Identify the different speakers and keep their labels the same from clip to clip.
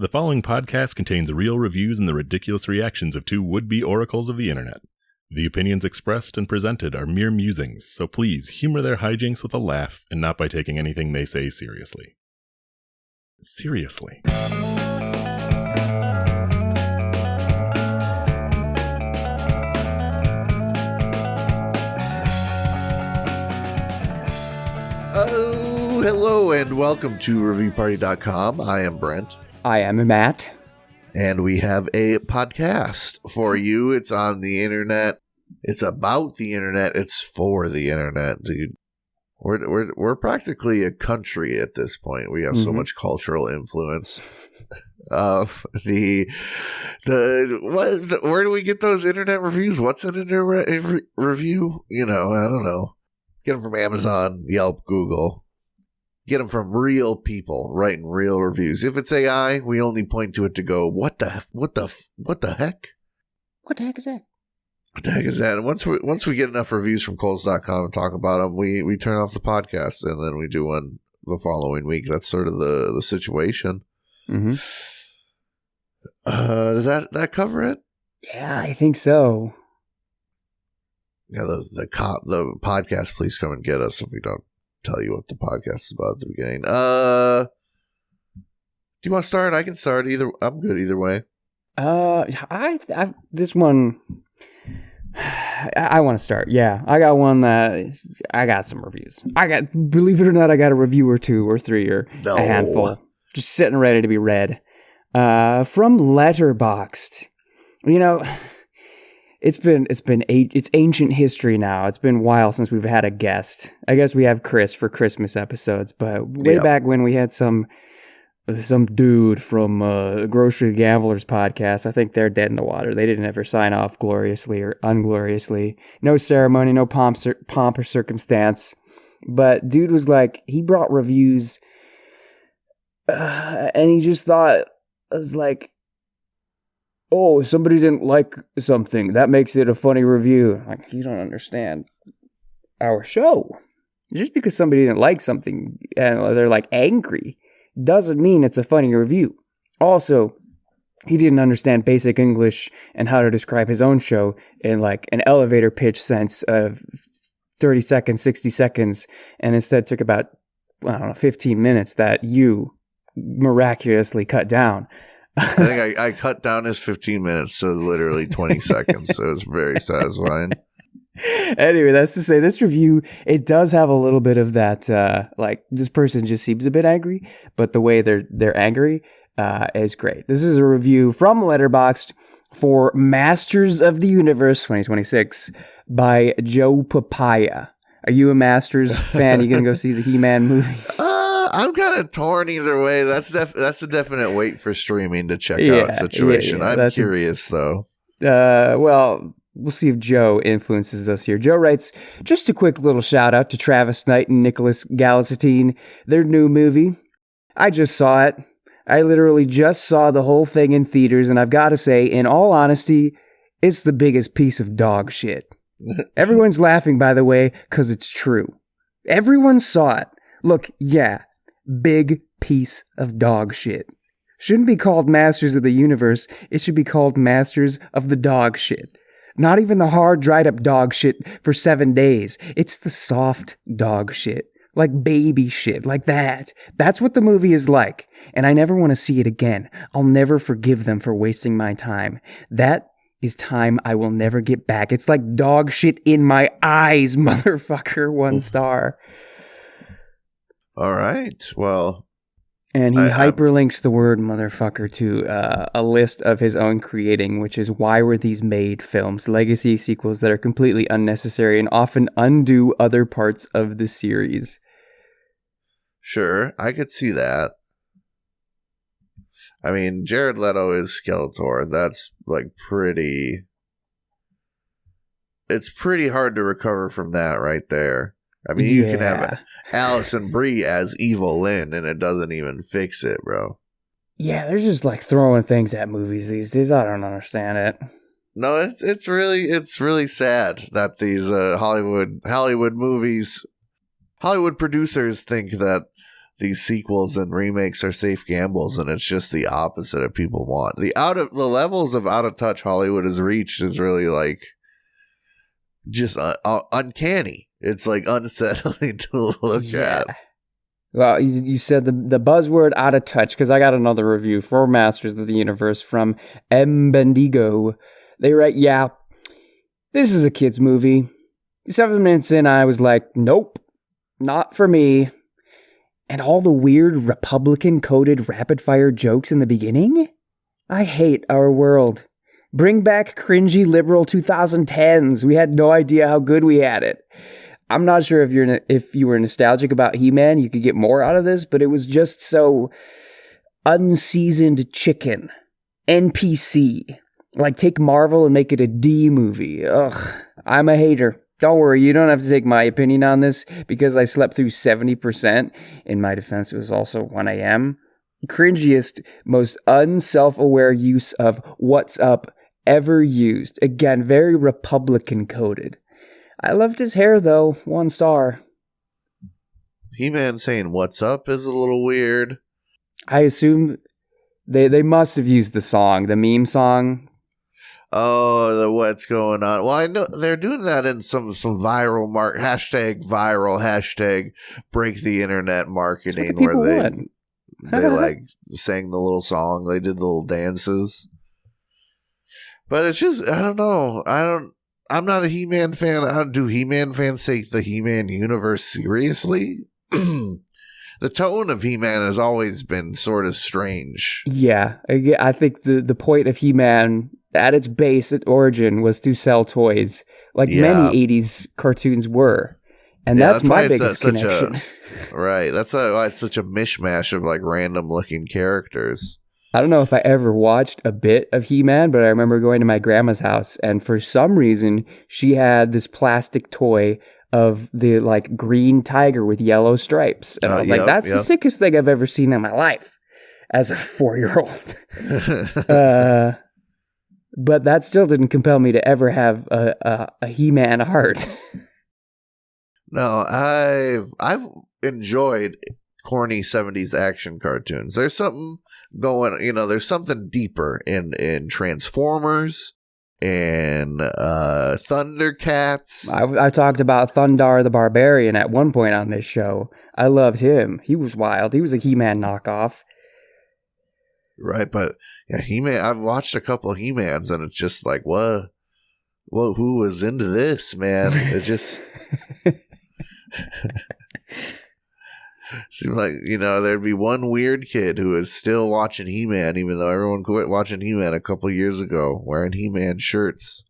Speaker 1: The following podcast contains real reviews and the ridiculous reactions of two would-be oracles of the internet. The opinions expressed and presented are mere musings, so please humor their hijinks with a laugh and not by taking anything they say seriously. Seriously.
Speaker 2: Oh, hello and welcome to ReviewParty.com. I am Brent.
Speaker 3: I am Matt.
Speaker 2: And we have a podcast for you. It's on the internet. It's about the internet. It's for the internet, dude. We're practically a country at this point. We have so much cultural influence. Of where do we get those internet reviews? What's an internet review? I don't know. Get them from Amazon, Yelp, Google. Get them from real people writing real reviews. If it's AI, we only point to it to go, what the heck?
Speaker 3: What the heck is that?
Speaker 2: What the heck is that? And once we get enough reviews from Coles.com and talk about them, we turn off the podcast and then we do one the following week. That's sort of the situation.
Speaker 3: Mm-hmm.
Speaker 2: Does that cover it?
Speaker 3: Yeah, I think so.
Speaker 2: Yeah, the podcast, please come and get us if we don't tell you what the podcast is about at the beginning. Do you want to start? I can start either. I'm good either way.
Speaker 3: This one, I want to start. Yeah, I got one that I got some reviews. Believe it or not, I got a review or two or three or a handful just sitting ready to be read. From Letterboxd. It's ancient history now. It's been a while since we've had a guest. I guess we have Chris for Christmas episodes, but way back when we had some dude from Grocery Gamblers podcast, I think they're dead in the water. They didn't ever sign off gloriously or ungloriously. No ceremony, no pomp or circumstance. But dude was like, he brought reviews, and he just thought, it was like, oh, somebody didn't like something. That makes it a funny review. Like, you don't understand our show. Just because somebody didn't like something and they're like angry doesn't mean it's a funny review. Also, he didn't understand basic English and how to describe his own show in like an elevator pitch sense of 30 seconds, 60 seconds, and instead took about, 15 minutes that you miraculously cut down.
Speaker 2: I think I cut down his 15 minutes to literally 20 seconds, so it was very satisfying.
Speaker 3: Anyway, that's to say, this review, it does have a little bit of that, this person just seems a bit angry, but the way they're angry is great. This is a review from Letterboxd for Masters of the Universe 2026 by Joe Papaya. Are you a Masters fan? Are you going to go see the He-Man movie?
Speaker 2: I'm kind of torn either way. That's a definite wait for streaming to check out situation. Yeah, I'm curious, though.
Speaker 3: Well, we'll see if Joe influences us here. Joe writes, just a quick little shout out to Travis Knight and Nicholas Galicitine, their new movie. I just saw it. I literally just saw the whole thing in theaters, and I've got to say, in all honesty, it's the biggest piece of dog shit. Everyone's laughing, by the way, because it's true. Everyone saw it. Look, yeah. Big piece of dog shit. Shouldn't be called Masters of the Universe. It should be called Masters of the Dog Shit. Not even the hard, dried up dog shit for 7 days. It's the soft dog shit. Like baby shit. Like that. That's what the movie is like. And I never want to see it again. I'll never forgive them for wasting my time. That is time I will never get back. It's like dog shit in my eyes, motherfucker. 1 star.
Speaker 2: All right. Well,
Speaker 3: and he hyperlinks the word motherfucker to a list of his own creating, which is Why Were These Made films, legacy sequels that are completely unnecessary and often undo other parts of the series.
Speaker 2: Sure, I could see that. I mean, Jared Leto is Skeletor. That's like it's pretty hard to recover from that right there. I mean, you can have Allison Brie as Evil Lynn, and it doesn't even fix it, bro.
Speaker 3: Yeah, they're just like throwing things at movies these days. I don't understand it.
Speaker 2: No, it's really sad that these Hollywood movies, Hollywood producers think that these sequels and remakes are safe gambles, and it's just the opposite of people want. The levels of out of touch Hollywood has reached is really like just uncanny. It's like unsettling to look at.
Speaker 3: Well, you said the buzzword out of touch, because I got another review for Masters of the Universe from M. Bendigo. They write, yeah, this is a kid's movie. 7 minutes in, I was like, nope, not for me. And all the weird Republican-coded rapid-fire jokes in the beginning? I hate our world. Bring back cringy liberal 2010s. We had no idea how good we had it. I'm not sure if you were nostalgic about He-Man, you could get more out of this, but it was just so unseasoned chicken. NPC. Like, take Marvel and make it a D movie. Ugh, I'm a hater. Don't worry, you don't have to take my opinion on this, because I slept through 70%. In my defense, it was also 1 a.m. Cringiest, most unself-aware use of what's up ever used. Again, very Republican-coded. I loved his hair, though. 1 star.
Speaker 2: He-Man saying what's up is a little weird.
Speaker 3: I assume they must have used the song, the meme song.
Speaker 2: Oh, what's going on? Well, I know they're doing that in some viral hashtag break the internet marketing, where they like sang the little song, they did the little dances. But it's just, I don't know. I'm not a He-Man fan. Do He-Man fans take the He-Man universe seriously? The tone of He-Man has always been sort of strange.
Speaker 3: Yeah, I think the point of He-Man at its base, at origin, was to sell toys, like many 80s cartoons were. And that's my biggest connection.
Speaker 2: Right. That's why it's such a mishmash of like random looking characters.
Speaker 3: I don't know if I ever watched a bit of He-Man, but I remember going to my grandma's house, and for some reason, she had this plastic toy of the like green tiger with yellow stripes. And I was like, that's the sickest thing I've ever seen in my life as a 4-year-old. But that still didn't compel me to ever have a He-Man heart.
Speaker 2: No, I've enjoyed corny 70s action cartoons. There's something going, there's something deeper in Transformers and Thundercats.
Speaker 3: I talked about Thundar the Barbarian at one point on this show. I loved him. He was wild. He was a He-Man knockoff.
Speaker 2: Right, but yeah, He-Man, I've watched a couple of He-Mans, and it's just like, who was into this, man? It just seemed like, there'd be one weird kid who is still watching He-Man, even though everyone quit watching He-Man a couple of years ago, wearing He-Man shirts.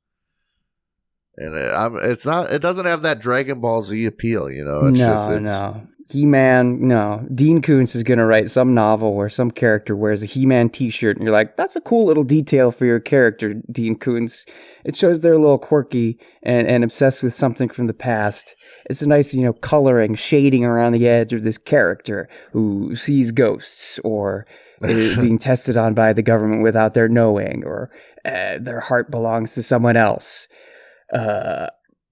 Speaker 2: And it doesn't have that Dragon Ball Z appeal,
Speaker 3: No. He-Man, no. Dean Koontz is going to write some novel where some character wears a He-Man t-shirt, and you're like, that's a cool little detail for your character, Dean Koontz. It shows they're a little quirky and obsessed with something from the past. It's a nice, coloring, shading around the edge of this character who sees ghosts or is being tested on by the government without their knowing, or their heart belongs to someone else.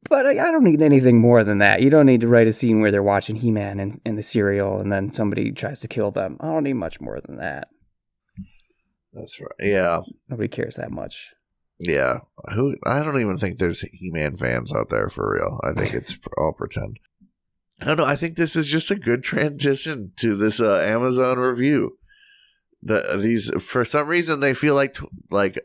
Speaker 3: But I don't need anything more than that. You don't need to write a scene where they're watching He-Man in the cereal and then somebody tries to kill them. I don't need much more than that.
Speaker 2: That's right. Yeah.
Speaker 3: Nobody cares that much.
Speaker 2: Yeah. I don't even think there's He-Man fans out there for real. I think it's all pretend. I don't know. I think this is just a good transition to this Amazon review. These, for some reason, they feel like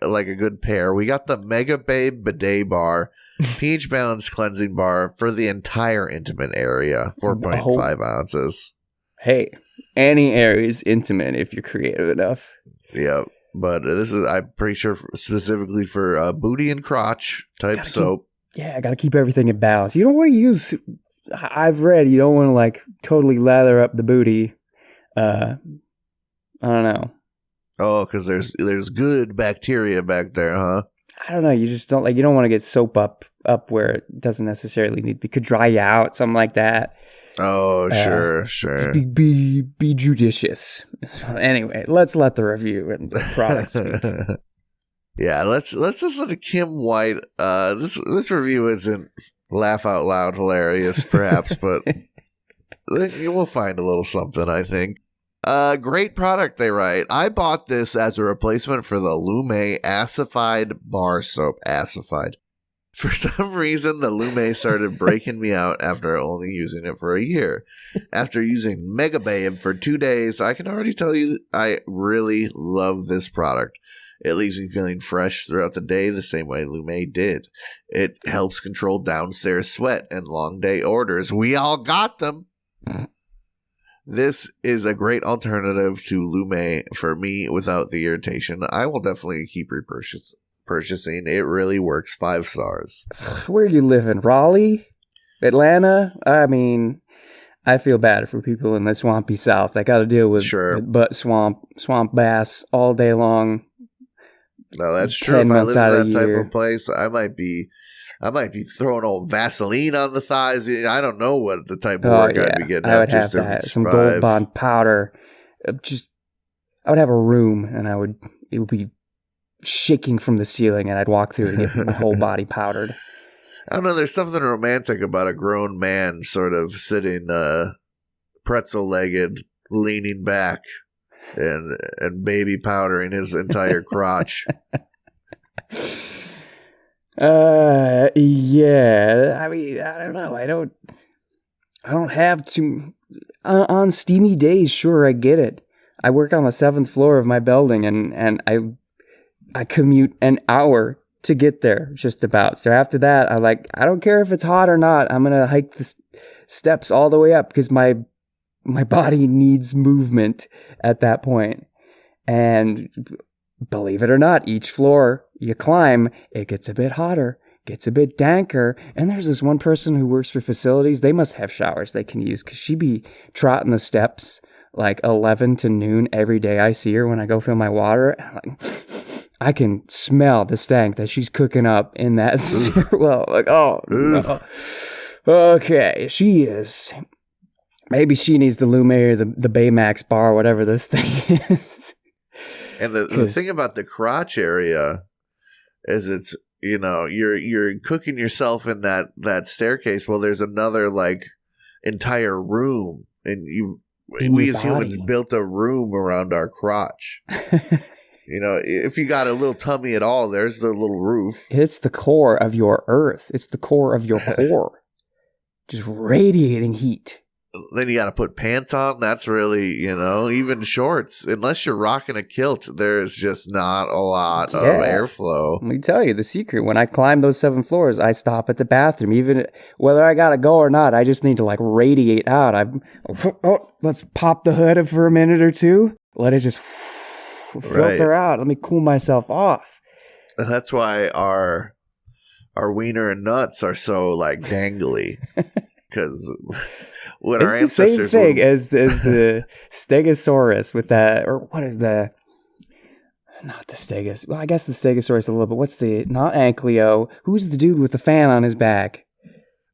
Speaker 2: a good pair. We got the Mega Babe Bidet Bar, pH Balance Cleansing Bar for the entire intimate area, 4.5 ounces.
Speaker 3: Hey, any area is intimate if you're creative enough.
Speaker 2: Yeah, but this is, I'm pretty sure, specifically for booty and crotch type soap.
Speaker 3: I gotta keep everything in balance. You don't want to use, I've read, you don't want to like totally lather up the booty. I don't know.
Speaker 2: Oh, because there's good bacteria back there, huh?
Speaker 3: I don't know. You just don't you don't want to get soap up where it doesn't necessarily need to be. Could dry you out, something like that.
Speaker 2: Oh, sure.
Speaker 3: Be judicious. Anyway, let's let the review and the product speak.
Speaker 2: Yeah, let's listen to Kim White. This review isn't laugh out loud hilarious, perhaps, but You will find a little something, I think. Great product, they write. I bought this as a replacement for the Lume acidified bar soap. Acidified. For some reason, the Lume started breaking me out after only using it for a year. After using Megababe for 2 days, I can already tell you I really love this product. It leaves me feeling fresh throughout the day the same way Lume did. It helps control downstairs sweat and long day orders. We all got them. This is a great alternative to Lume for me without the irritation. I will definitely keep purchasing. It really works. 5 stars.
Speaker 3: Where do you live in? Raleigh? Atlanta? I mean, I feel bad for people in the swampy South. They got to deal with butt swamp bass all day long.
Speaker 2: No, that's true. If I live in that type of place, I might be throwing old Vaseline on the thighs. I don't know what the type of work I'd be getting.
Speaker 3: I would have to have some Gold Bond powder. I would have a room, and it would be shaking from the ceiling, and I'd walk through and get my whole body powdered.
Speaker 2: I don't know. There's something romantic about a grown man sort of sitting pretzel-legged, leaning back, and baby powdering his entire crotch.
Speaker 3: Yeah. I mean, I don't know. I don't have to. On steamy days, sure, I get it. I work on the 7th floor of my building, and I commute an hour to get there, just about. So after that, I don't care if it's hot or not. I'm gonna hike the steps all the way up because my body needs movement at that point. And believe it or not, each floor you climb, it gets a bit hotter, gets a bit danker. And there's this one person who works for facilities. They must have showers they can use because she be trotting the steps like 11 to noon every day. I see her when I go fill my water. And I can smell the stank that she's cooking up in that stairwell. Like, oh, no. Okay, she is. Maybe she needs the Lume or the Baymax bar, whatever this thing is.
Speaker 2: And the thing about the crotch area is it's, you're cooking yourself in that staircase. Well, there's another entire room, and we as humans built a room around our crotch. If you got a little tummy at all, there's the little roof.
Speaker 3: It's the core of your earth. It's the core of your core. Just radiating heat.
Speaker 2: Then you got to put pants on. That's really, even shorts. Unless you're rocking a kilt, there's just not a lot of airflow. Let
Speaker 3: me tell you the secret. When I climb those 7 floors, I stop at the bathroom. Even whether I got to go or not, I just need to radiate out. Let's pop the hood for a minute or two. Let it just filter out. Let me cool myself off.
Speaker 2: And that's why our wiener and nuts are so dangly. Because when
Speaker 3: it's
Speaker 2: our
Speaker 3: the same
Speaker 2: ancestors
Speaker 3: thing as the Stegosaurus with that, or what is the? Not the Stegos. Well, I guess the Stegosaurus a little bit. What's not Ankylo? Who's the dude with the fan on his back?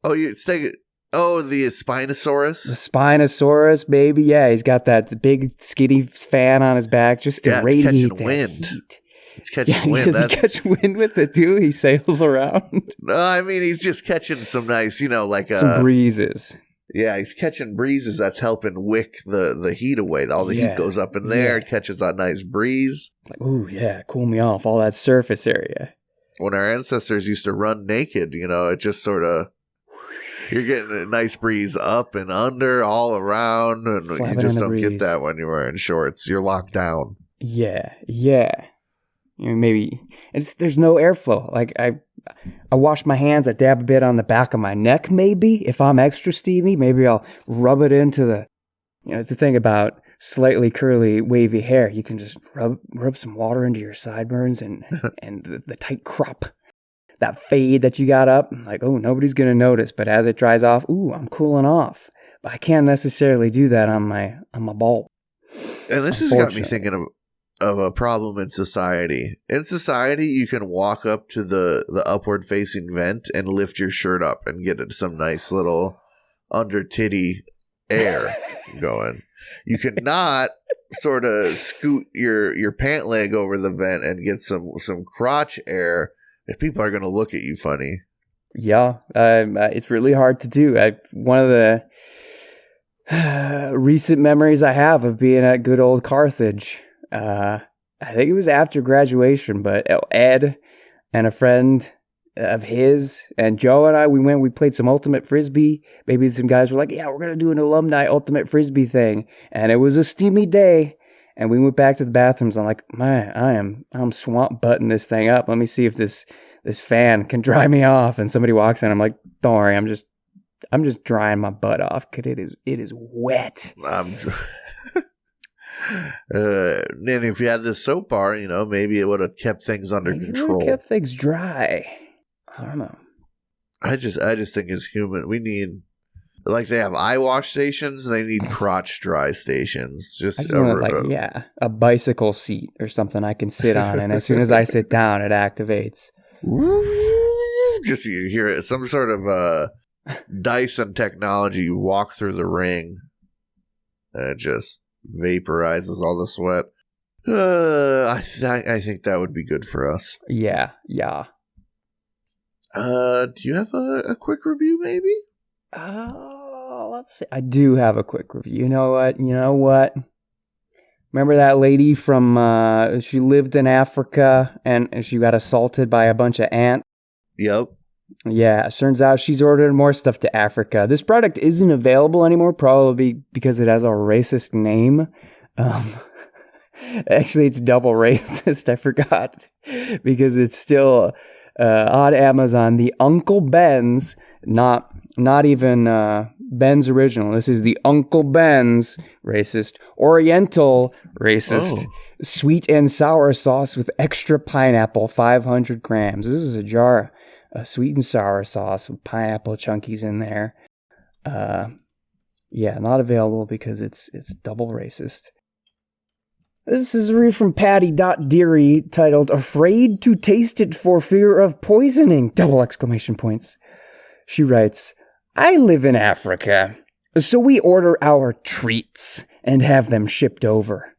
Speaker 2: Oh, the Spinosaurus.
Speaker 3: The Spinosaurus, baby. Yeah, he's got that big skinny fan on his back just to radiate that
Speaker 2: wind.
Speaker 3: Heat.
Speaker 2: It's catching wind.
Speaker 3: Does he catch wind with it too? He sails around.
Speaker 2: No, I mean he's just catching some nice,
Speaker 3: some breezes.
Speaker 2: Yeah, he's catching breezes that's helping wick the heat away. All the heat goes up in there, catches a nice breeze.
Speaker 3: Ooh, yeah, cool me off, all that surface area.
Speaker 2: When our ancestors used to run naked, it just sort of, you're getting a nice breeze up and under, all around, and you just don't get that when you're wearing shorts. You're locked down.
Speaker 3: Yeah. Maybe there's no airflow. I wash my hands, I dab a bit on the back of my neck, maybe. If I'm extra steamy, maybe I'll rub it into the, it's the thing about slightly curly, wavy hair. You can just rub some water into your sideburns and the tight crop, that fade that you got up. Nobody's going to notice. But as it dries off, I'm cooling off. But I can't necessarily do that on my ball.
Speaker 2: And this has got me thinking of a problem in society. In society, you can walk up to the upward facing vent and lift your shirt up and get some nice little under titty air going. You cannot sort of scoot your pant leg over the vent and get some crotch air if people are going to look at you funny.
Speaker 3: Yeah, it's really hard to do. One of the Recent memories I have of being at good old Carthage. I think it was after graduation, but Ed and a friend of his and Joe and I, we played some ultimate frisbee. Maybe some guys were like, yeah, we're going to do an alumni ultimate frisbee thing. And it was a steamy day. And we went back to the bathrooms. I'm like, man, I'm swamp butting this thing up. Let me see if this fan can dry me off. And somebody walks in. I'm like, don't worry, I'm just drying my butt off because it is wet.
Speaker 2: And if you had this soap bar, maybe it would have kept things under control. It would have
Speaker 3: kept things dry. I don't know.
Speaker 2: I just think as human, we need, like they have eye wash stations, they need crotch dry stations. Just
Speaker 3: a bicycle seat or something I can sit on, and as soon as I sit down, it activates.
Speaker 2: Just you hear it, some sort of Dyson technology. You walk through the ring, and it just vaporizes all the sweat. I think that would be good for us.
Speaker 3: Yeah.
Speaker 2: Do you have a quick review, maybe?
Speaker 3: Let's see. I do have a quick review. You know what? Remember that lady from, she lived in Africa and she got assaulted by a bunch of ants?
Speaker 2: Yep.
Speaker 3: Yeah, it turns out she's ordered more stuff to Africa. This product isn't available anymore, probably because it has a racist name. Actually, it's double racist. I forgot because it's still on Amazon. The Uncle Ben's, not even Ben's original. This is the Uncle Ben's racist, Oriental racist, sweet and sour sauce with extra pineapple, 500 grams. This is a jar of sweet and sour sauce with pineapple chunkies in there. Yeah, not available because it's double racist. This is a review from Patty.Deary titled "Afraid to Taste It for Fear of Poisoning!" Double exclamation points. She writes, I live in Africa, so we order our treats and have them shipped over.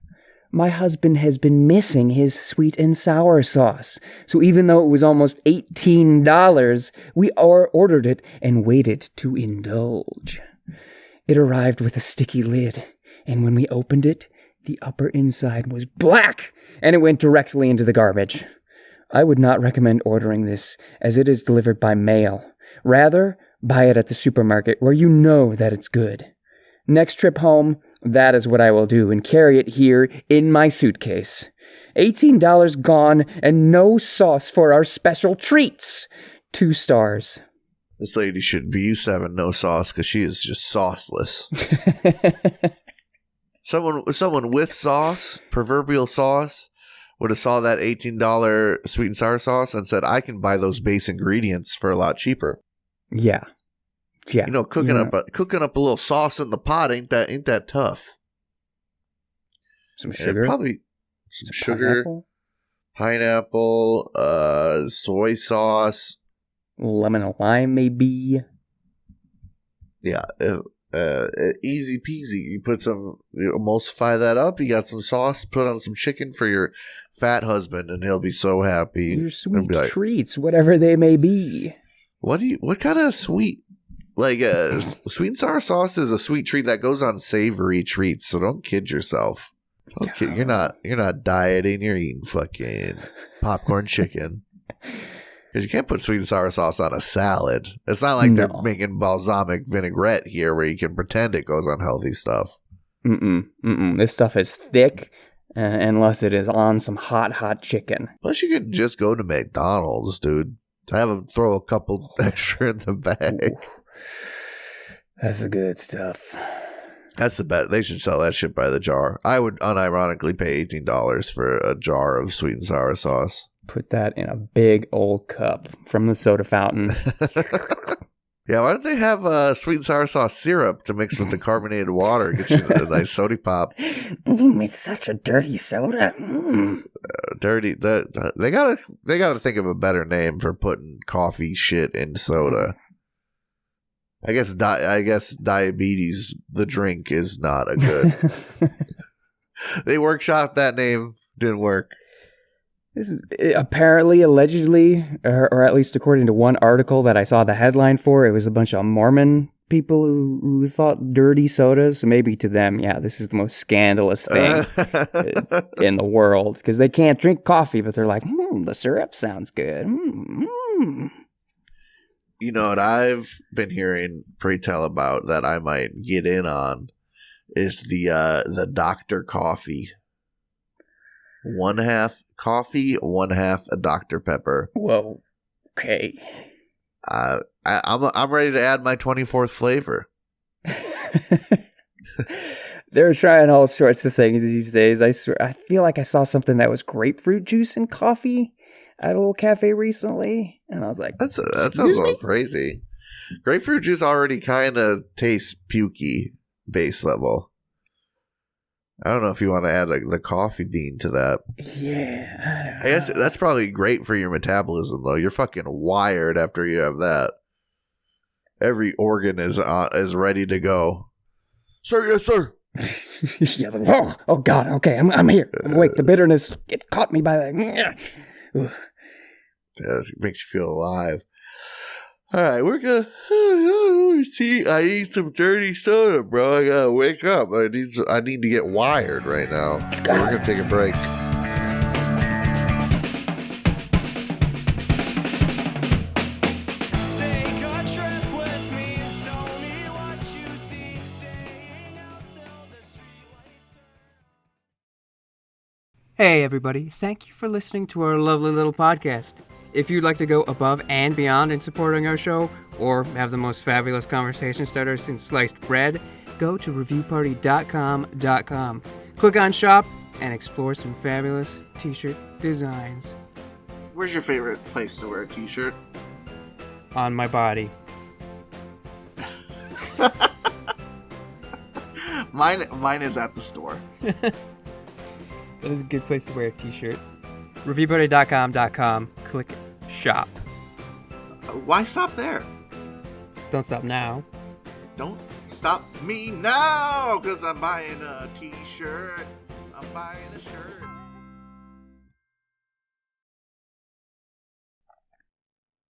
Speaker 3: My husband has been missing his sweet and sour sauce, so even though it was almost $18, we ordered it and waited to indulge. It arrived with a sticky lid, and when we opened it, the upper inside was black, and it went directly into the garbage. I would not recommend ordering this, as it is delivered by mail. Rather, buy it at the supermarket where you know that it's good. Next trip home, that is what I will do, and carry it here in my suitcase. $18 gone, and no sauce for our special treats. 2 stars.
Speaker 2: This lady should be used to having no sauce, because she is just sauceless. Someone with sauce, proverbial sauce, would have saw that $18 sweet and sour sauce and said, I can buy those base ingredients for a lot cheaper.
Speaker 3: Yeah.
Speaker 2: Cooking up a little sauce in the pot ain't that tough.
Speaker 3: Some sugar?
Speaker 2: Probably some sugar, pineapple, soy sauce.
Speaker 3: Lemon and lime, maybe.
Speaker 2: Yeah, easy peasy. You emulsify that up. You got some sauce. Put on some chicken for your fat husband, and he'll be so happy.
Speaker 3: Your sweet treats, whatever they may be.
Speaker 2: What kind of sweet? Like sweet and sour sauce is a sweet treat that goes on savory treats. So don't kid yourself. Okay, you're not dieting. You're eating fucking popcorn chicken. Because you can't put sweet and sour sauce on a salad. It's not like they're making balsamic vinaigrette here where you can pretend it goes on healthy stuff.
Speaker 3: This stuff is thick unless it is on some hot chicken.
Speaker 2: Plus, you could just go to McDonald's, dude. Have them throw a couple extra in the bag.
Speaker 3: Ooh. That's the good stuff.
Speaker 2: That's the best. They should sell that shit by the jar. I would unironically pay $18 for a jar of sweet and sour sauce.
Speaker 3: Put that in a big old cup from the soda fountain.
Speaker 2: Yeah, why don't they have sweet and sour sauce syrup to mix with the carbonated water? Get you a nice soda pop.
Speaker 3: It's such a dirty soda.
Speaker 2: Dirty. They gotta think of a better name for putting coffee shit in soda. I guess diabetes, the drink, is not a good. They workshopped that name, didn't work.
Speaker 3: This is apparently, allegedly, or at least according to one article that I saw the headline for, it was a bunch of Mormon people who thought dirty sodas. So maybe to them, yeah, this is the most scandalous thing in the world because they can't drink coffee, but they're like, the syrup sounds good.
Speaker 2: You know what I've been hearing, pray tell about that I might get in on is the Dr. Coffee. 1/2 coffee, 1/2 a Dr. Pepper.
Speaker 3: Whoa. Okay.
Speaker 2: I'm ready to add my 24th flavor.
Speaker 3: They're trying all sorts of things these days. I swear, I feel like I saw something that was grapefruit juice and coffee at a little cafe recently, and I was like,
Speaker 2: that sounds all crazy. Grapefruit juice already kind of tastes pukey base level. I don't know if you want to add the coffee bean to that.
Speaker 3: Yeah.
Speaker 2: I guess that's probably great for your metabolism, though. You're fucking wired after you have that. Every organ is ready to go. Sir, yes, sir.
Speaker 3: Yeah, oh God, okay, I'm here. I'm awake. The bitterness, it caught me by the...
Speaker 2: Yeah, it makes you feel alive. All right, we're gonna see. I need some dirty soda, bro. I gotta wake up. I need to get wired right now.
Speaker 3: Let's go.
Speaker 2: We're gonna take a break.
Speaker 4: Hey everybody, thank you for listening to our lovely little podcast. If you'd like to go above and beyond in supporting our show, or have the most fabulous conversation starter since sliced bread, go to reviewparty.com. Click on shop and explore some fabulous t-shirt designs.
Speaker 2: Where's your favorite place to wear a t-shirt?
Speaker 4: On my body.
Speaker 2: Mine is at the store.
Speaker 4: That is a good place to wear a t-shirt. Reviewparty.com. Click shop.
Speaker 2: Why stop there?
Speaker 4: Don't stop now.
Speaker 2: Don't stop me now, because I'm buying a t-shirt. I'm buying a shirt.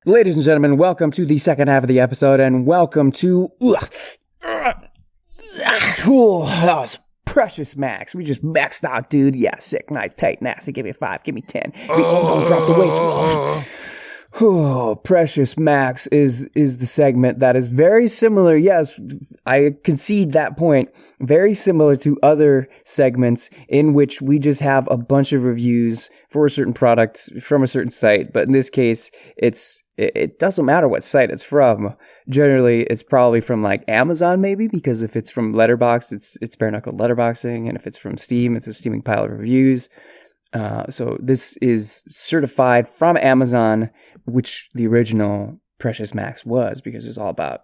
Speaker 3: Ladies and gentlemen, welcome to the second half of the episode, and welcome to... that was Precious Max. We just maxed out, dude. Yeah, sick, nice, tight, nasty. Give me 5, give me 10. Don't drop the weights. Precious Max is the segment that is very similar. Yes, I concede that point. Very similar to other segments in which we just have a bunch of reviews for a certain product from a certain site. But in this case, it doesn't matter what site it's from. Generally, it's probably from like Amazon, maybe, because if it's from Letterboxd, it's bare knuckle letterboxing, and if it's from Steam, it's a steaming pile of reviews. So this is certified from Amazon, which the original Precious Max was, because it's all about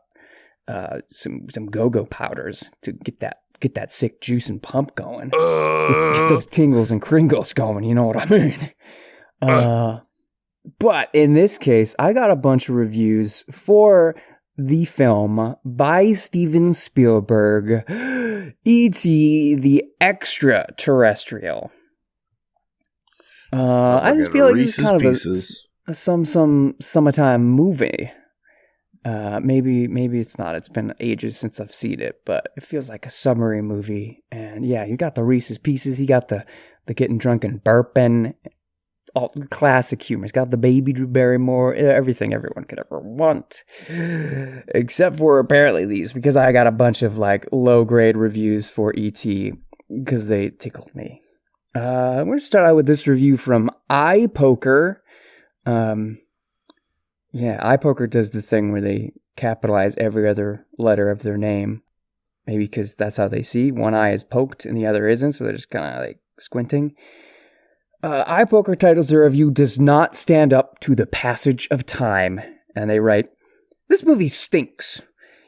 Speaker 3: some go-go powders to get that sick juice and pump going, get those tingles and kringles going. You know what I mean? But in this case, I got a bunch of reviews for the film by Steven Spielberg, E.T. the Extra Terrestrial. I just feel like it's kind of a summertime movie. Maybe it's not. It's been ages since I've seen it, but it feels like a summery movie. And yeah, you got the Reese's Pieces. You got the getting drunk and burping. All classic humor. It's got the baby Drew Barrymore, everything everyone could ever want. Except for apparently these, because I got a bunch of like low grade reviews for E.T. because they tickled me. We're going to start out with this review from iPoker. iPoker does the thing where they capitalize every other letter of their name. Maybe because that's how they see. One eye is poked and the other isn't, so they're just kind of like squinting. iPoker titles their review, "Does not stand up to the passage of time." And they write, "This movie stinks.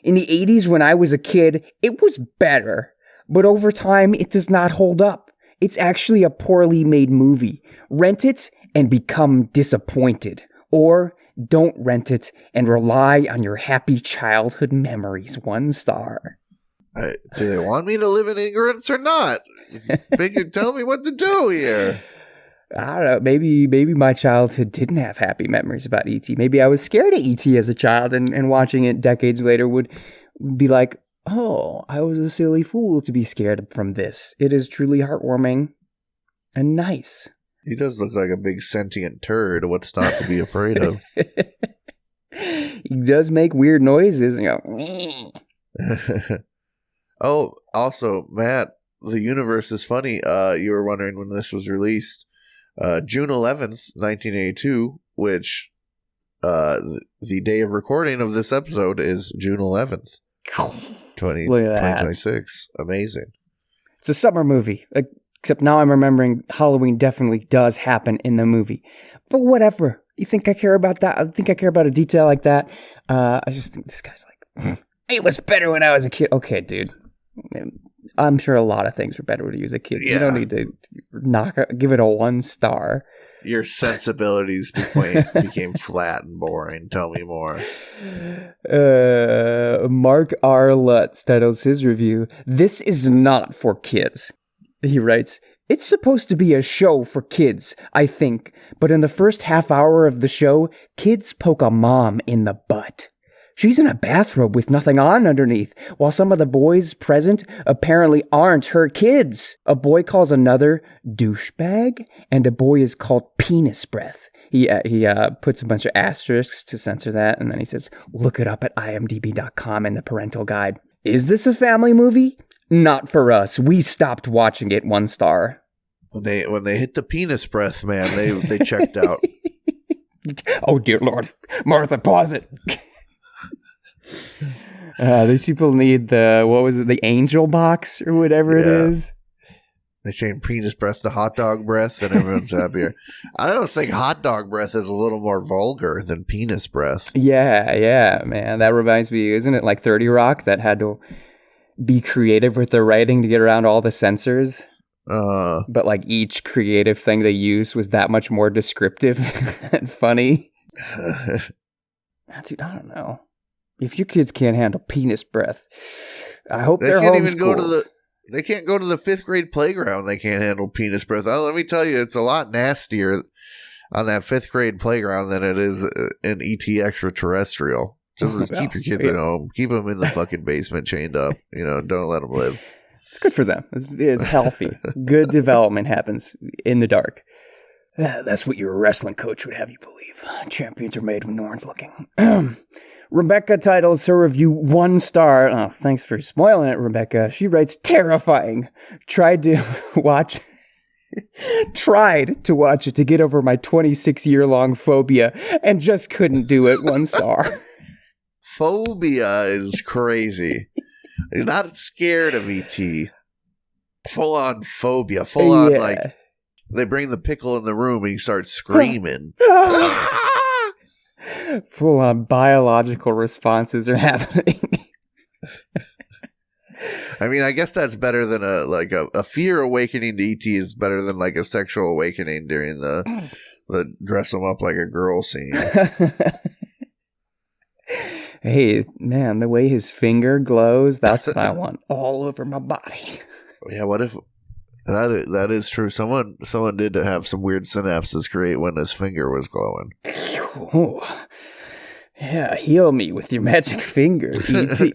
Speaker 3: In the 80s when I was a kid, it was better. But over time, it does not hold up. It's actually a poorly made movie. Rent it and become disappointed. Or don't rent it and rely on your happy childhood memories. 1 star.
Speaker 2: Do they want me to live in ignorance or not? They can tell me what to do here.
Speaker 3: I don't know. Maybe my childhood didn't have happy memories about E.T. Maybe I was scared of E.T. as a child, and watching it decades later would be like, oh, I was a silly fool to be scared from this. It is truly heartwarming and nice.
Speaker 2: He does look like a big sentient turd. What's not to be afraid of?
Speaker 3: He does make weird noises and go,
Speaker 2: Oh, also, Matt, the universe is funny. You were wondering when this was released. June 11th, 1982, which the day of recording of this episode is June 11th, 2026. Amazing.
Speaker 3: It's a summer movie, except now I'm remembering Halloween definitely does happen in the movie. But whatever. You think I care about that? I think I care about a detail like that. I just think this guy's like, it was better when I was a kid. Okay, dude. I'm sure a lot of things were better when you was a kid. Yeah. You don't need to give it a 1 star.
Speaker 2: Your sensibilities became flat and boring. Tell me more.
Speaker 3: Mark R. Lutz titles his review, "This is not for kids." He writes, "It's supposed to be a show for kids, I think, but in the first half hour of the show, kids poke a mom in the butt. She's in a bathrobe with nothing on underneath, while some of the boys present apparently aren't her kids. A boy calls another douchebag, and a boy is called penis breath." He puts a bunch of asterisks to censor that, and then he says, "Look it up at imdb.com in the parental guide. Is this a family movie? Not for us. We stopped watching it 1 star.
Speaker 2: When they hit the penis breath, man, they checked out.
Speaker 3: Oh, dear Lord. Martha, pause it. These people need the angel box or whatever it is.
Speaker 2: They change penis breath to hot dog breath and everyone's happier. I almost think hot dog breath is a little more vulgar than penis breath.
Speaker 3: Yeah, man. That reminds me, isn't it like 30 Rock that had to be creative with their writing to get around all the censors? But like each creative thing they used was that much more descriptive and funny. Dude, I don't know. If your kids can't handle penis breath, I hope they're homeschooled.
Speaker 2: They can't go to the 5th grade playground. They can't handle penis breath. Let me tell you, it's a lot nastier on that 5th grade playground than it is in ET Extra Terrestrial. Just keep your kids at home. Keep them in the fucking basement chained up. Don't let them live.
Speaker 3: It's good for them. It's healthy. Good development happens in the dark. That's what your wrestling coach would have you believe. Champions are made when no one's looking. Rebecca titles her review 1 star. Oh, thanks for spoiling it, Rebecca. She writes, "Terrifying. Tried to watch it to get over my 26-year-long phobia and just couldn't do it. 1 star.
Speaker 2: Phobia is crazy. You're not scared of ET. Full on phobia. Full on like they bring the pickle in the room and he starts screaming.
Speaker 3: Full on biological responses are happening.
Speaker 2: I mean, I guess that's better than a fear awakening to ET is better than like a sexual awakening during the dress them up like a girl scene.
Speaker 3: Hey, man, the way his finger glows, that's what I want all over my body.
Speaker 2: Yeah, what if that is true? Someone did have some weird synapses create when his finger was glowing.
Speaker 3: Oh, yeah, heal me with your magic finger, E.T.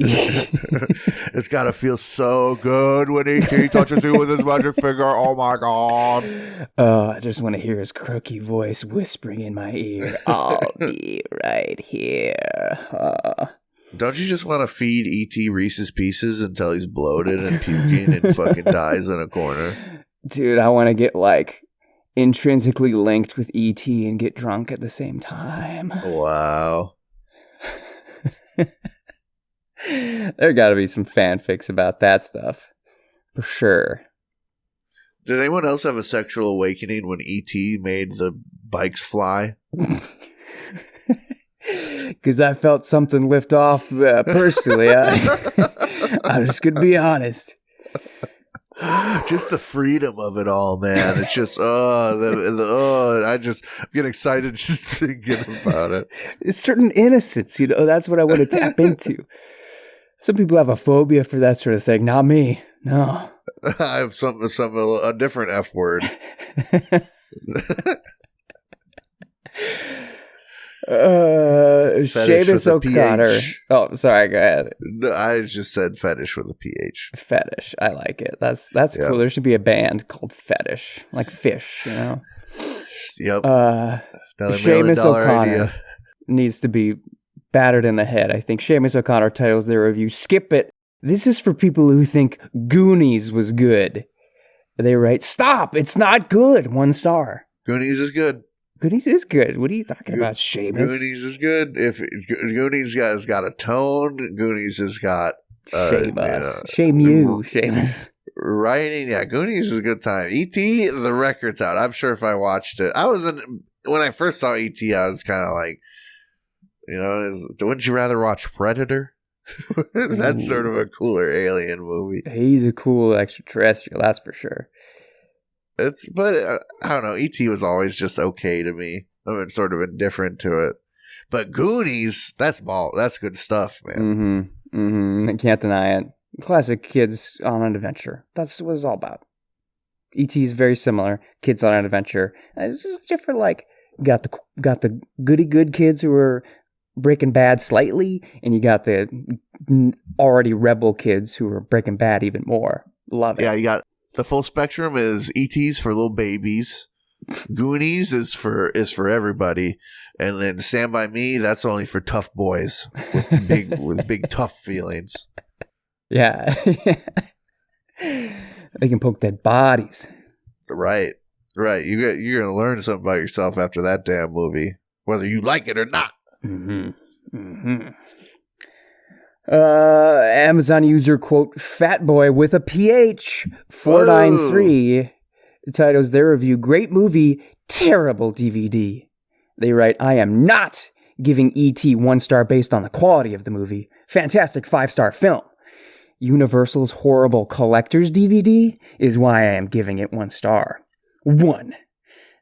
Speaker 2: It's got to feel so good when E.T. touches you with his magic finger. Oh, my God.
Speaker 3: Oh, I just want to hear his croaky voice whispering in my ear. I'll be right here.
Speaker 2: Don't you just want to feed E.T. Reese's Pieces until he's bloated and puking and fucking dies in a corner?
Speaker 3: Dude, I want to get intrinsically linked with E.T. and get drunk at the same time.
Speaker 2: Wow.
Speaker 3: There gotta be some fanfics about that stuff. For sure.
Speaker 2: Did anyone else have a sexual awakening when E.T. made the bikes fly?
Speaker 3: Because I felt something lift off personally. I'm just gonna be honest.
Speaker 2: Just the freedom of it all, man. It's just, I just get excited just thinking about it.
Speaker 3: It's certain innocence, that's what I want to tap into. Some people have a phobia for that sort of thing. Not me. No.
Speaker 2: I have a different F word.
Speaker 3: Seamus O'Connor. Oh, sorry, go ahead.
Speaker 2: No, I just said fetish with a PH.
Speaker 3: Fetish. I like it. That's cool. There should be a band called Fetish. Like fish, you know?
Speaker 2: Yep.
Speaker 3: Seamus O'Connor idea. Needs to be battered in the head. I think Seamus O'Connor titles their review, Skip It. This is for people who think Goonies was good. They write, stop, it's not good. 1 star.
Speaker 2: Goonies is good.
Speaker 3: Goonies is good. What are you talking about, Seamus?
Speaker 2: Goonies is good. If Goonies has got a tone, Goonies has got...
Speaker 3: Shame us. Shame you, Seamus.
Speaker 2: Writing, yeah, Goonies is a good time. E.T., the record's out. I'm sure if I watched it... When I first saw E.T., I was kind of like, wouldn't you rather watch Predator? That's sort of a cooler alien movie.
Speaker 3: He's a cool extraterrestrial, that's for sure.
Speaker 2: But I don't know. E.T. was always just okay to me. I'm sort of indifferent to it. But Goonies, that's good stuff, man.
Speaker 3: I can't deny it. Classic kids on an adventure. That's what it's all about. E.T. is very similar. Kids on an adventure. It's just different. Like got the goody good kids who are Breaking Bad slightly, and you got the already rebel kids who are Breaking Bad even more. Love it.
Speaker 2: Yeah, you got the full spectrum is E.T.'s for little babies, Goonies is for everybody, and then Stand By Me, that's only for tough boys with big tough feelings.
Speaker 3: Yeah, they can poke dead bodies.
Speaker 2: Right. You're gonna learn something about yourself after that damn movie, whether you like it or not.
Speaker 3: Amazon user quote Fatboy with a PH 493 titles their review, great movie, terrible DVD. They write, I am not giving E.T. 1 star based on the quality of the movie. Fantastic 5-star film. Universal's horrible collector's DVD is why I am giving it 1 star. 1.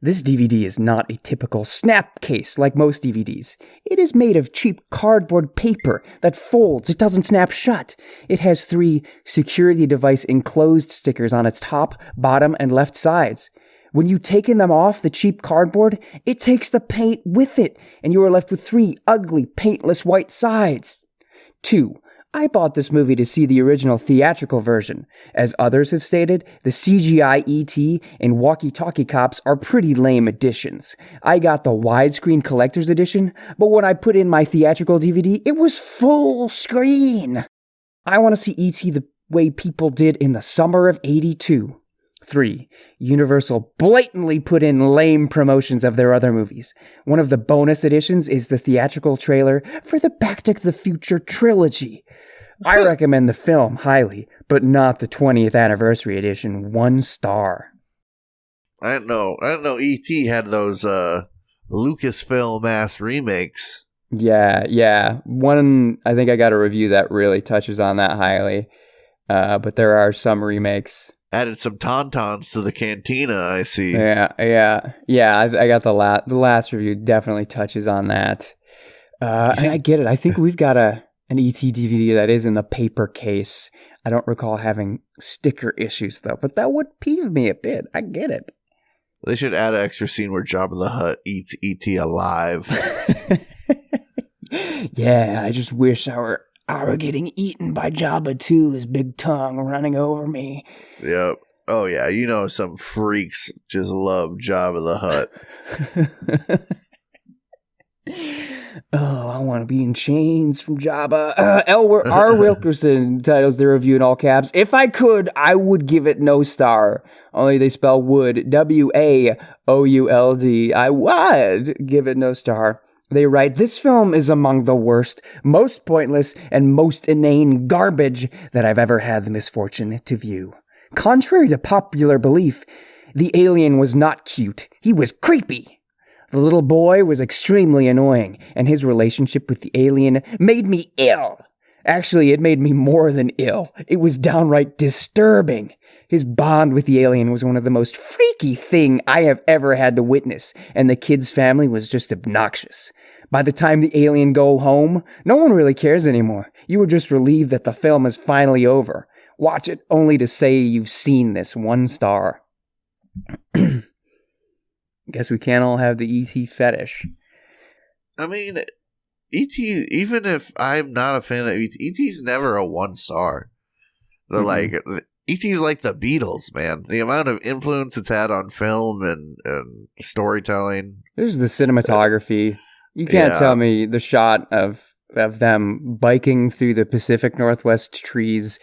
Speaker 3: This DVD is not a typical snap case like most DVDs. It is made of cheap cardboard paper that folds. It doesn't snap shut. It has 3 security device enclosed stickers on its top, bottom, and left sides. When you've taken them off the cheap cardboard, it takes the paint with it, and you are left with 3 ugly, paintless white sides. 2. I bought this movie to see the original theatrical version. As others have stated, the CGI E.T. and walkie-talkie cops are pretty lame additions. I got the widescreen collector's edition, but when I put in my theatrical DVD, it was full screen. I want to see E.T. the way people did in the summer of '82. 3. Universal blatantly put in lame promotions of their other movies. One of the bonus editions is the theatrical trailer for the Back to the Future trilogy. I recommend the film highly, but not the 20th anniversary edition. 1 star.
Speaker 2: I didn't know E.T. had those Lucasfilm ass remakes.
Speaker 3: Yeah. One, I think I got a review that really touches on that highly. But there are some remakes.
Speaker 2: Added some tauntauns to the cantina, I see.
Speaker 3: Yeah. I got the last review definitely touches on that. I get it. I think we've got an ET DVD that is in the paper case. I don't recall having sticker issues though, but that would peeve me a bit. I get it.
Speaker 2: They should add an extra scene where Jabba the Hutt eats ET alive.
Speaker 3: Yeah, I just wish I were getting eaten by Jabba too, his big tongue running over me.
Speaker 2: Yep. Oh yeah, some freaks just love Jabba the Hutt.
Speaker 3: Oh, I want to be in chains from Jabba. R. Wilkerson titles the review in all caps. If I could, I would give it no star. Only they spell would. WAOULD. I would give it no star. They write, this film is among the worst, most pointless, and most inane garbage that I've ever had the misfortune to view. Contrary to popular belief, the alien was not cute. He was creepy. The little boy was extremely annoying, and his relationship with the alien made me ill. Actually, it made me more than ill. It was downright disturbing. His bond with the alien was one of the most freaky thing I have ever had to witness, and the kid's family was just obnoxious. By the time the alien go home, no one really cares anymore. You were just relieved that the film is finally over. Watch it only to say you've seen this. 1 star. Guess we can't all have the ET fetish.
Speaker 2: I mean, E.T., even if I'm not a fan of E.T., E.T.'s never a 1-star. They're like, E.T.'s like the Beatles, man. The amount of influence it's had on film and storytelling.
Speaker 3: There's the cinematography. You can't tell me the shot of them biking through the Pacific Northwest trees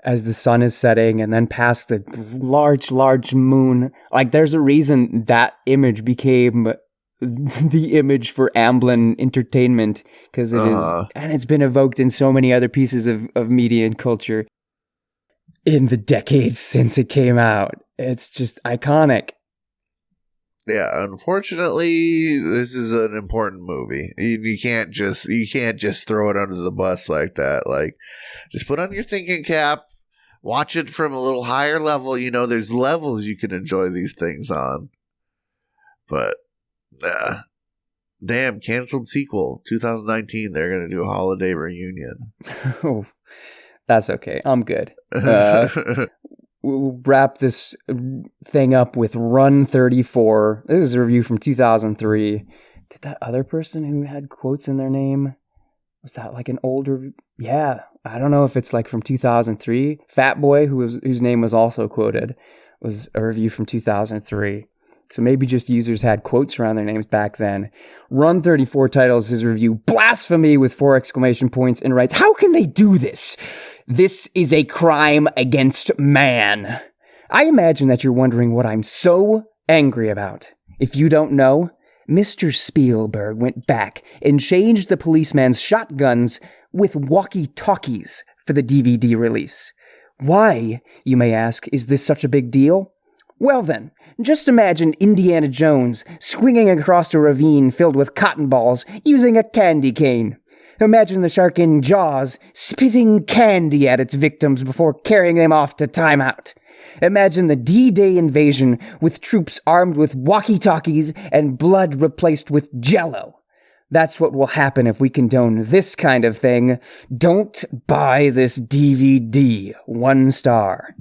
Speaker 3: as the sun is setting and then past the large moon. Like, there's a reason that image became the image for Amblin Entertainment, because it is, and it's been evoked in so many other pieces of media and culture in the decades since it came out. It's just iconic.
Speaker 2: Yeah, unfortunately, this is an important movie. You can't just throw it under the bus like that. Like, just put on your thinking cap, watch it from a little higher level. You know, there's levels you can enjoy these things on. But, damn, canceled sequel, 2019. They're gonna do a holiday reunion.
Speaker 3: Oh, that's okay. I'm good. We'll wrap this thing up with Run 34. This is a review from 2003. Did that other person who had quotes in their name, was that like an older? Yeah, I don't know if it's like from 2003. Fat Boy, whose name was also quoted, was a review from 2003. So maybe just users had quotes around their names back then. Run 34 titles his review Blasphemy with 4 exclamation points and writes, "How can they do this? This is a crime against man." I imagine that you're wondering what I'm so angry about. If you don't know, Mr. Spielberg went back and changed the policeman's shotguns with walkie-talkies for the DVD release. Why, you may ask, is this such a big deal? Well then, just imagine Indiana Jones swinging across a ravine filled with cotton balls using a candy cane. Imagine the shark in Jaws spitting candy at its victims before carrying them off to timeout. Imagine the D-Day invasion with troops armed with walkie-talkies and blood replaced with Jell-O. That's what will happen if we condone this kind of thing. Don't buy this DVD. 1 star.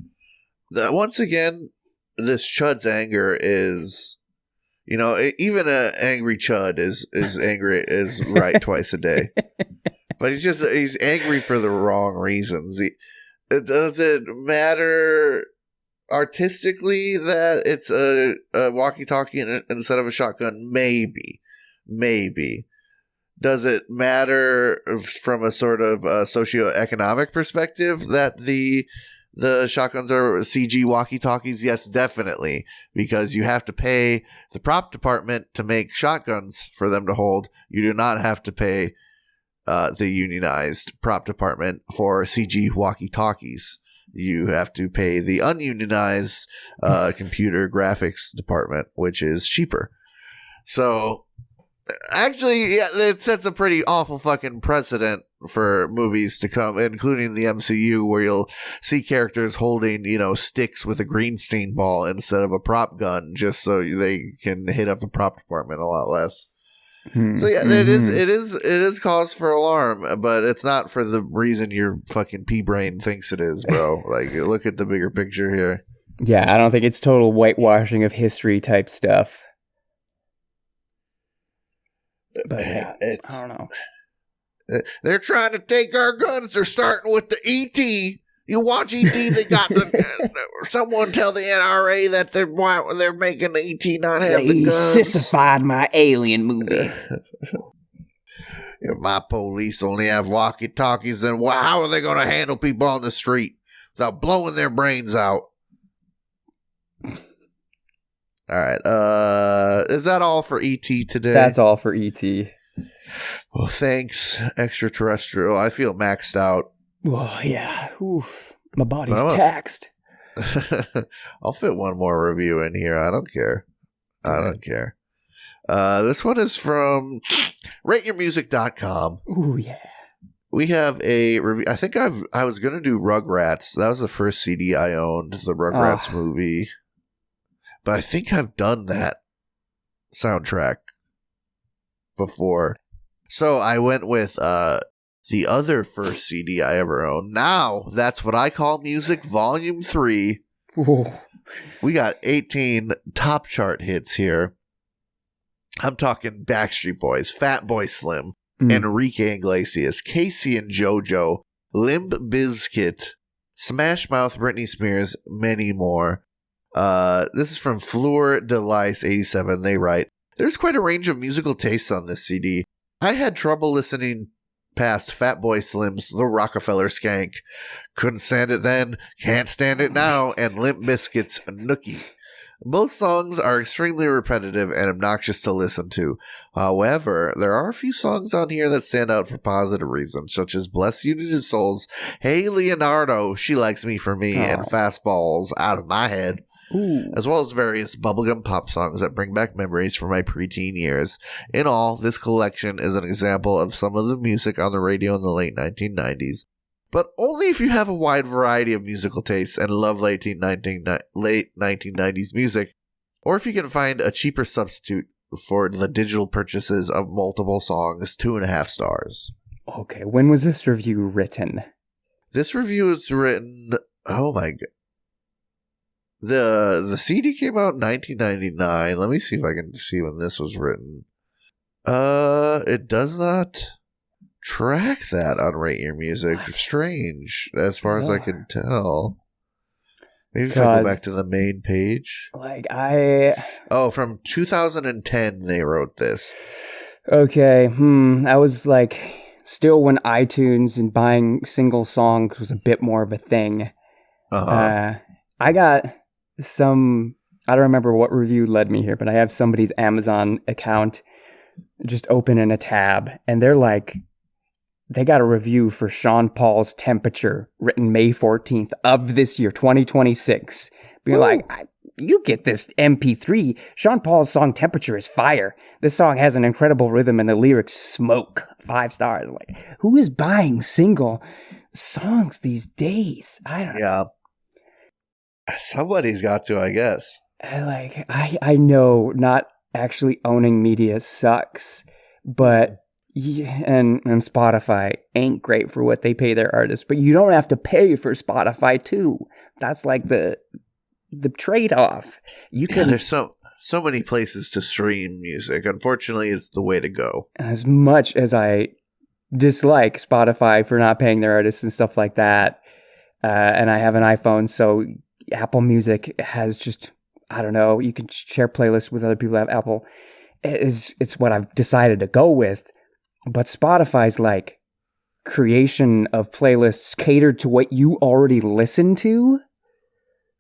Speaker 2: Once again, this Chud's anger is, you know, even an angry Chud is right twice a day. But he's angry for the wrong reasons. Does it matter artistically that it's a walkie-talkie instead of a shotgun? Maybe. Does it matter from a sort of socioeconomic perspective that the shotguns are CG walkie-talkies? Yes, definitely. Because you have to pay the prop department to make shotguns for them to hold. You do not have to pay the unionized prop department for CG walkie-talkies. You have to pay the ununionized computer graphics department, which is cheaper. So, actually, yeah, it sets a pretty awful fucking precedent for movies to come, including the MCU, where you'll see characters holding, you know, sticks with a Greenstein ball instead of a prop gun, just so they can hit up the prop department a lot less. So yeah, it is cause for alarm, but it's not for the reason your fucking pea brain thinks it is, bro. Like, look at the bigger picture here.
Speaker 3: Yeah, I don't think it's total whitewashing of history type stuff. But
Speaker 2: yeah,
Speaker 3: I don't know.
Speaker 2: They're trying to take our guns. They're starting with the ET. You watch ET. They got someone tell the NRA that they're making the ET not have the guns.
Speaker 3: They sissified my Alien movie.
Speaker 2: If my police only have walkie-talkies, then how are they going to handle people on the street without blowing their brains out? All right. Is that all for ET today?
Speaker 3: That's all for ET.
Speaker 2: Well, thanks, Extraterrestrial. I feel maxed out.
Speaker 3: Oh, yeah. Oof. My body's taxed.
Speaker 2: I'll fit one more review in here. I don't care. This one is from rateyourmusic.com.
Speaker 3: Ooh, yeah.
Speaker 2: We have a review. I think I was going to do Rugrats. That was the first CD I owned, the Rugrats movie. But I think I've done that soundtrack before. So I went with the other first CD I ever owned. Now, That's What I Call Music, Volume 3.
Speaker 3: Whoa.
Speaker 2: We got 18 top chart hits here. I'm talking Backstreet Boys, Fatboy Slim, Enrique Iglesias, Casey and JoJo, Limp Bizkit, Smash Mouth, Britney Spears, many more. This is from Fleur Delice 87. They write, there's quite a range of musical tastes on this CD. I had trouble listening past Fatboy Slim's The Rockefeller Skank. Couldn't stand it then, can't stand it now, and Limp Bizkit's Nookie. Both songs are extremely repetitive and obnoxious to listen to. However, there are a few songs on here that stand out for positive reasons, such as Bless United Souls, Hey Leonardo, She Likes Me for Me, and Fastballs Out of My Head. Ooh. As well as various bubblegum pop songs that bring back memories from my preteen years. In all, this collection is an example of some of the music on the radio in the late 1990s, but only if you have a wide variety of musical tastes and love late 1990s music, or if you can find a cheaper substitute for the digital purchases of multiple songs. 2.5 stars.
Speaker 3: Okay, when was this review written?
Speaker 2: This review is written, oh my god. The CD came out in 1999. Let me see if I can see when this was written. It does not track that on Rate Your Music. Strange, as far as I can tell. Maybe if I go back to the main page. From 2010 they wrote this.
Speaker 3: Okay, I was like, still when iTunes and buying single songs was a bit more of a thing. I got some, I don't remember what review led me here, but I have somebody's Amazon account just open in a tab, and they're like, they got a review for Sean Paul's Temperature, written May 14th of this year, 2026. Being like, you get this MP3. Sean Paul's song Temperature is fire. This song has an incredible rhythm and the lyrics smoke. 5 stars. Like, who is buying single songs these days? I don't know.
Speaker 2: Yeah. Somebody's got to, I guess.
Speaker 3: I know not actually owning media sucks, but and Spotify ain't great for what they pay their artists, but you don't have to pay for Spotify too. That's like the trade-off.
Speaker 2: There's so many places to stream music. Unfortunately, it's the way to go.
Speaker 3: As much as I dislike Spotify for not paying their artists and stuff like that, and I have an iPhone, so Apple Music has just, I don't know, you can share playlists with other people who have Apple. It's what I've decided to go with. But Spotify's like creation of playlists catered to what you already listen to.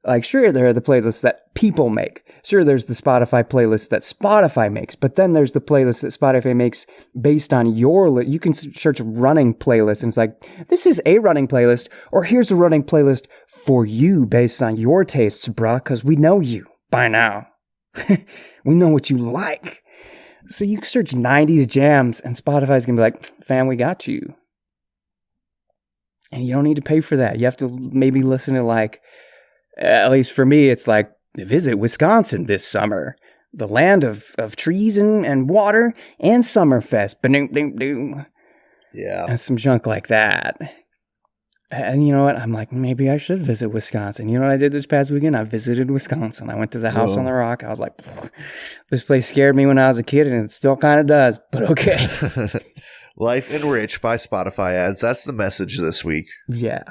Speaker 3: Like, sure, there are the playlists that people make. Sure, there's the Spotify playlist that Spotify makes. But then there's the playlist that Spotify makes based on your you can search running playlists, and it's like, this is a running playlist, or here's a running playlist for you based on your tastes, bruh, because we know you by now. We know what you like. So you can search 90s jams, and Spotify's going to be like, fam, we got you. And you don't need to pay for that. You have to maybe listen to, like, at least for me, it's like, visit Wisconsin this summer. The land of trees and water and Summerfest.
Speaker 2: Yeah.
Speaker 3: And some junk like that. And you know what? I'm like, maybe I should visit Wisconsin. You know what I did this past weekend? I visited Wisconsin. I went to the House on the Rock. I was like, this place scared me when I was a kid, and it still kind of does, but okay.
Speaker 2: Life Enriched by Spotify ads. That's the message this week.
Speaker 3: Yeah.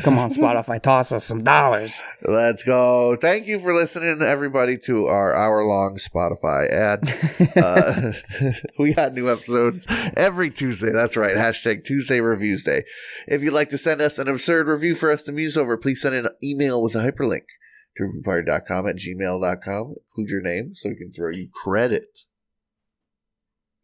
Speaker 3: Come on, Spotify. Toss us some dollars.
Speaker 2: Let's go. Thank you for listening, everybody, to our hour-long Spotify ad. We got new episodes every Tuesday. That's right. # Tuesday Reviews Day. If you'd like to send us an absurd review for us to muse over, please send an email with a hyperlink to reviewparty.com@gmail.com. Include your name so we can throw you credit.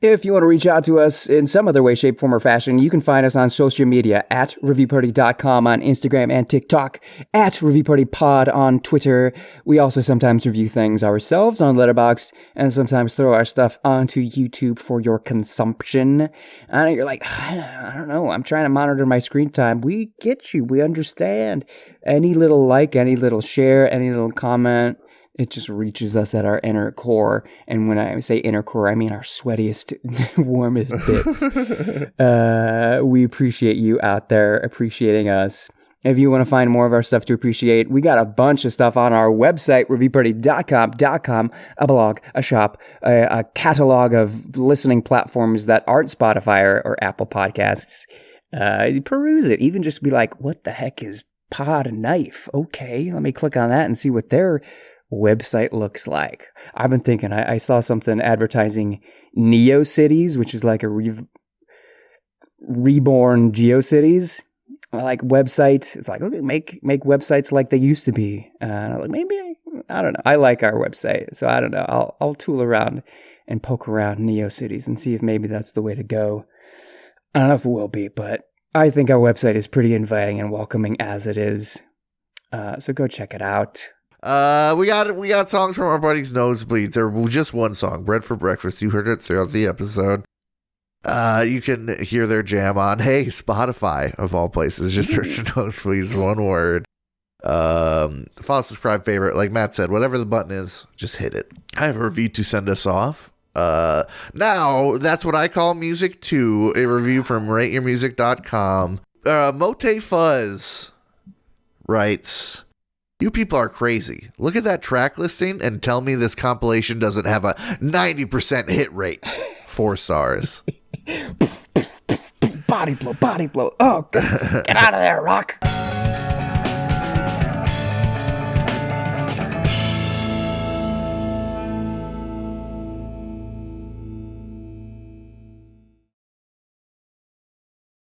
Speaker 3: If you want to reach out to us in some other way, shape, form, or fashion, you can find us on social media at reviewparty.com on Instagram and TikTok, at reviewpartypod on Twitter. We also sometimes review things ourselves on Letterboxd and sometimes throw our stuff onto YouTube for your consumption. I know you're like, I don't know, I'm trying to monitor my screen time. We get you. We understand. Any little like, any little share, any little comment, it just reaches us at our inner core. And when I say inner core, I mean our sweatiest, warmest bits. We appreciate you out there appreciating us. If you want to find more of our stuff to appreciate, we got a bunch of stuff on our website, reviewparty.com, a blog, a shop, a catalog of listening platforms that aren't Spotify or Apple Podcasts. You peruse it, even just be like, what the heck is Pod Knife? Okay, let me click on that and see what their website looks like. I've been thinking, I saw something advertising NeoCities, which is like a reborn GeoCities. Like website. It's like, okay, make websites like they used to be. Like maybe, I don't know. I like our website, so I don't know. I'll tool around and poke around NeoCities and see if maybe that's the way to go. I don't know if it will be, but I think our website is pretty inviting and welcoming as it is. So go check it out.
Speaker 2: We got songs from our buddies Nosebleeds. There was just one song, Bread for Breakfast. You heard it throughout the episode. You can hear their jam on, hey, Spotify, of all places. Just search Nosebleeds, one word. Follow, subscribe, favorite. Like Matt said, whatever the button is, just hit it. I have a review to send us off. Now, that's what I call music too. A review from rateyourmusic.com. Mote Fuzz writes, you people are crazy. Look at that track listing and tell me this compilation doesn't have a 90% hit rate. 4 stars.
Speaker 3: Body blow. Oh, get out of there, Rock.